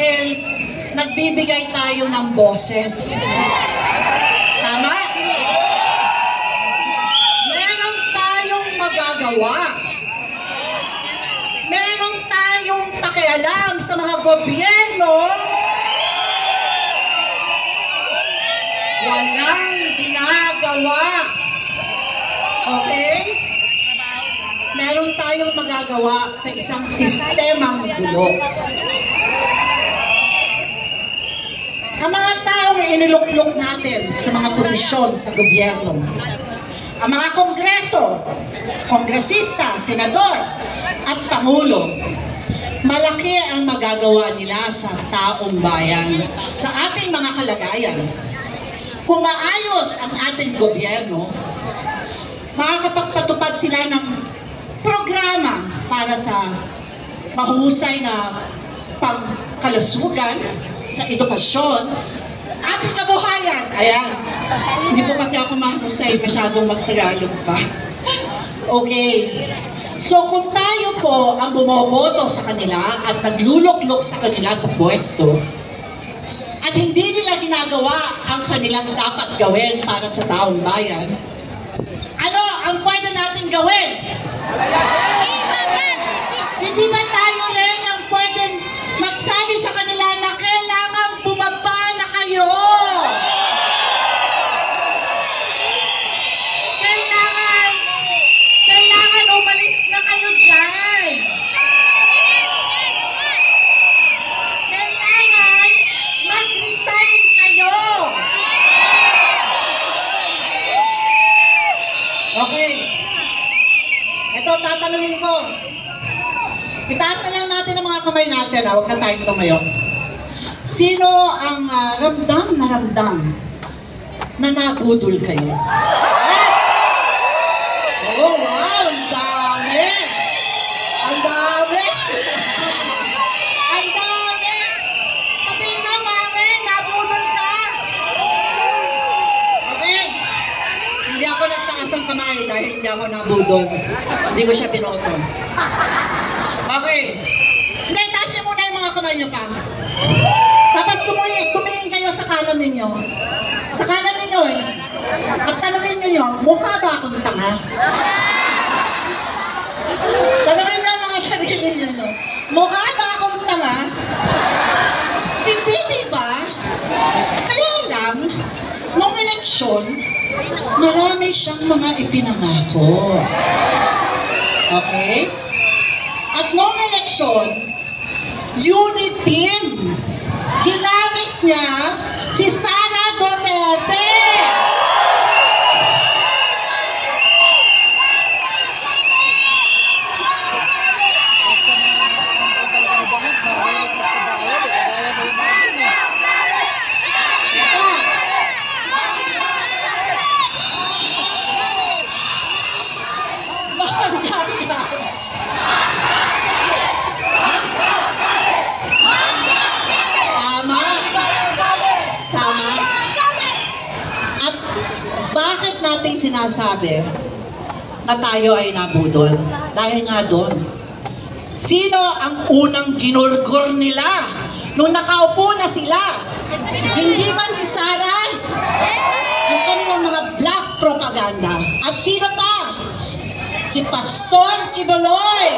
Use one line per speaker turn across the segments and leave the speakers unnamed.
dahil nagbibigay tayo ng boses. Tama? Meron tayong magagawa. Meron tayong pakialam sa mga gobyerno. Walang ginagawa. Okay? Meron tayong magagawa sa isang sistemang gulo. Ang mga taong iniluklok natin sa mga posisyon sa gobyerno, ang mga kongreso, kongresista, senador, at pangulo, malaki ang magagawa nila sa taong bayan, sa ating mga kalagayan. Kung maayos ang ating gobyerno, makakapagpatupad sila ng programa para sa mahusay na pagkalusugan, sa edukasyon, ating kabuhayan. Ayan. Hindi po kasi ako mahusay, masyadong magtagalog pa. Okay. So kung tayo po ang bumoboto sa kanila at nagluluklok sa kanila sa pwesto, at hindi nila ginagawa ang kanilang dapat gawin para sa taong bayan, ano ang pwede natin gawin? Hindi ba tayo rin ang pwede magsabi sa kanila na kailangan bumaba na kayo? Kailangan umalis na kayo dyan. Kailangan mag-resign kayo. Okay. Ito, tatanungin ko. Itaas na lang natin ang mga kamay natin, huwag na tayong tumayo. Sino ang ramdam na nabudol kayo? Oh, wow! Ang dami! Ang dami! Ang dami! Pati ka, Mare! Nabudol ka! Okay? Hindi ako nagtaas ang kamay dahil hindi ako nabudol. Hindi ko siya binoto. Okay. Hindi, taas niyo muna yung mga kamay niyo pa. Tapos tumingin kayo sa kanan ninyo. Sa kanan ninyo eh. At tanongin ninyo, mukha ba akong tanga? Tanongin niyo ang mga sarili ninyo. Mukha ba akong tanga? Hindi, diba? Kaya lang, nung eleksyon, marami siyang mga ipinangako. Okay? At noong eleksyon, unit team, ginamit niya si Sara Duterte. Nating sinasabi na tayo ay nabudol dahil nga doon. Sino ang unang ginurgur nila nung nakaupo na sila? Hindi ba si Sara? Yung kanilang mga black propaganda. At sino pa? Si Pastor Kibuloy.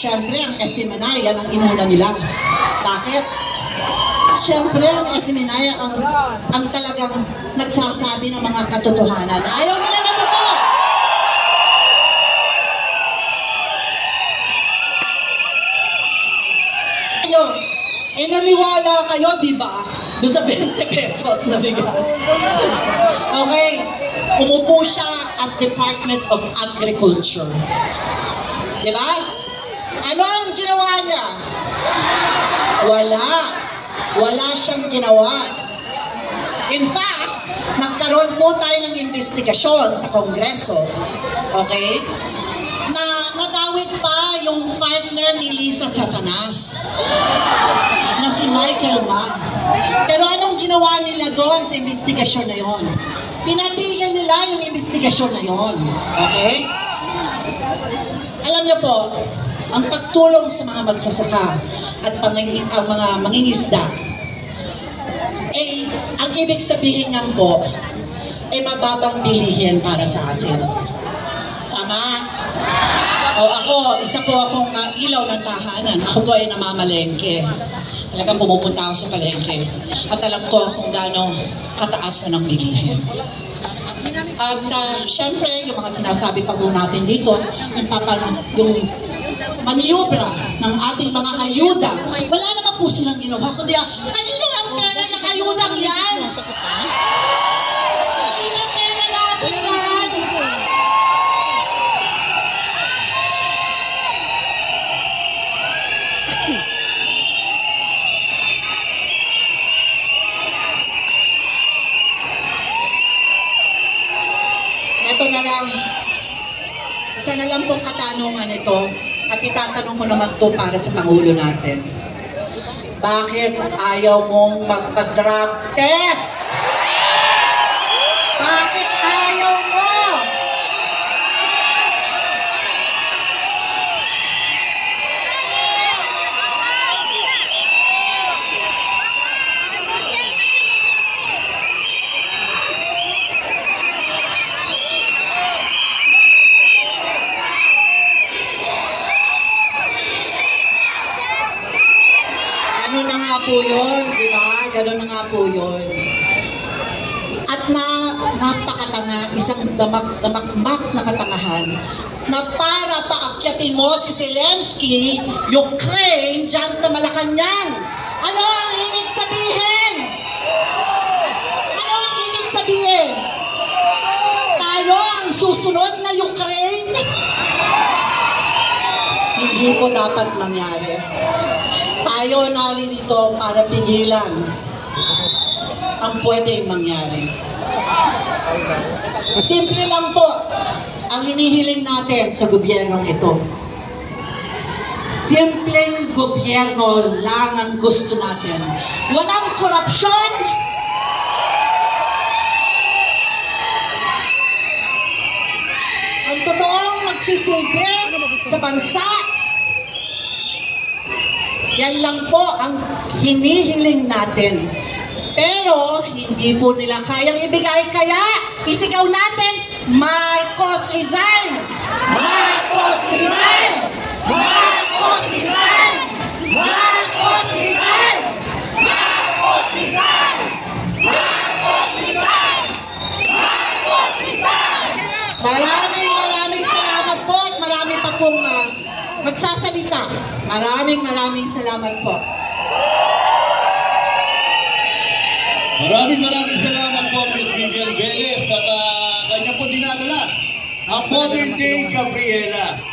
Siyempre, ang SM-Manay, yan ang inuna nila. Bakit? Siyempre, ang SM-Manay ang talagang nagsasabi ng mga katotohanan. Ayaw nila na buto! Naniwala kayo, di ba? Doon sa 20 pesos na bigas. Okay. umupo siya as Department of Agriculture. Di ba? Ano ang ginawa niya? Wala siyang ginawa. In fact, nagkaroon po tayo ng investigasyon sa Kongreso, okay? Na nadawit pa yung partner ni Lisa Satanas, na si Michael Ma. Pero anong ginawa nila doon sa investigasyon na yon? Pinatigil nila yung investigasyon na yon, okay? Alam niyo po, ang pagtulong sa mga magsasaka at ang mga mangingisda, ang ibig sabihin nga po, mababang bilihin para sa atin. Tama? O ako, isa po akong ilaw ng tahanan. Ako po ay namamalengke. Talagang pumupunta ako sa palengke. At alam ko kung gaano kataas na ng bilihin. At syempre, yung mga sinasabi pa po natin dito, yung maniobra ng ating mga ayuda, wala naman po silang ginawa. Kundi, kanino ang pera ng ayudang yan? Kanino ang pera natin yan? Ito na lang. Isa na lang pong katanungan ito. At itatanong ko naman to para sa Pangulo natin. Bakit ayaw mong magpa-drug test? Bakit ayaw mo? Ganun na nga po yun, di ba? Ganun na nga po yun. At napakatanga, isang damakmak na katangahan, na para paakyatin mo si Zelensky, Ukraine, dyan sa Malacanang. Ano ang ibig sabihin? Ano ang ibig sabihin? Tayo ang susunod na Ukraine? Hindi po dapat mangyari. Tayo narito para pigilan ang pwedeng mangyari. Simple lang po ang hinihiling natin sa gobyernong ito. Simpleng gobyerno lang ang gusto natin. Walang korupsyon. Ang totoong magsisilbi sa bansa. Yan lang po ang hinihiling natin. Pero hindi po nila kayang ibigay, kaya isigaw natin, Marcos resign! Marcos resign! Marcos resign! Marcos resign! Marcos resign! Marcos resign! Marcos resign! Maraming salamat po at marami pa pong magsasalita. Maraming salamat po.
Maraming salamat po, Ms. Vivian Velez, at kanya po dinadala ang modern day Gabriela.